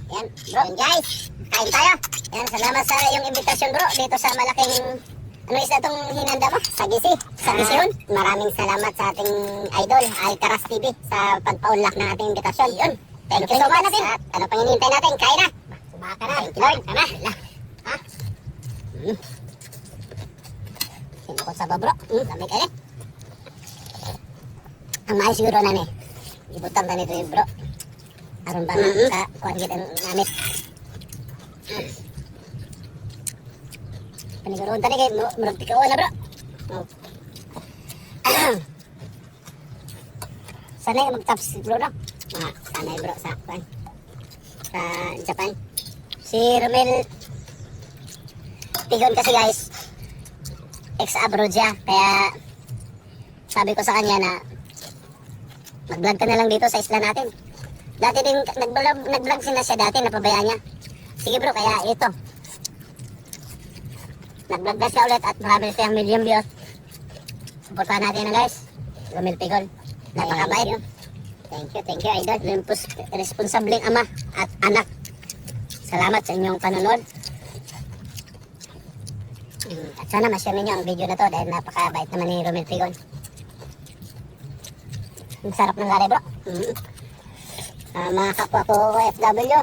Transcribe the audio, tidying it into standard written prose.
Yan, bro. Yan guys, kain tayo. Yan, salamat sa iyong invitation bro dito sa malaking, ano isda itong hinanda mo? Sagisi. Sagisi yun. Maraming salamat sa ating idol, Alcaraz TV, sa pagpaunlak ng ating invitation. Yun. Thank you so much. At ano pang hinihintay natin? Kain na. Kumaka na. Thank you Lord. Tama. Ha? Sinukot sa bro. Lamig kayo. Ang mahal siguro na ni. Ibutang na nito yung bro. Aron ba na kuhan kita namin. Paniguroon tani kay murag tikaw na bro. Sanay mag-tops bro no? Sanay bro sa kuhan. Sa Japan. Si Romel Tigon kasi guys, ex-abroad siya. Kaya sabi ko sa kanya na mag-vlog ka na lang dito sa isla natin. Dati din nag-vlog sila siya dati, napabayaan niya. Sige bro, kaya ito. Nag-vlog na siya ulit at marami siyang million views. Supportahan natin na guys. Romel Tigon. Napakabait. Thank you idol. Responsableng ama at anak. Salamat sa inyong panonood. At sana ma-share ninyo ang video na to dahil napakabait naman ni Romel Tigon. Ang sarap ng gari bro. Mga kapwa ko OFW,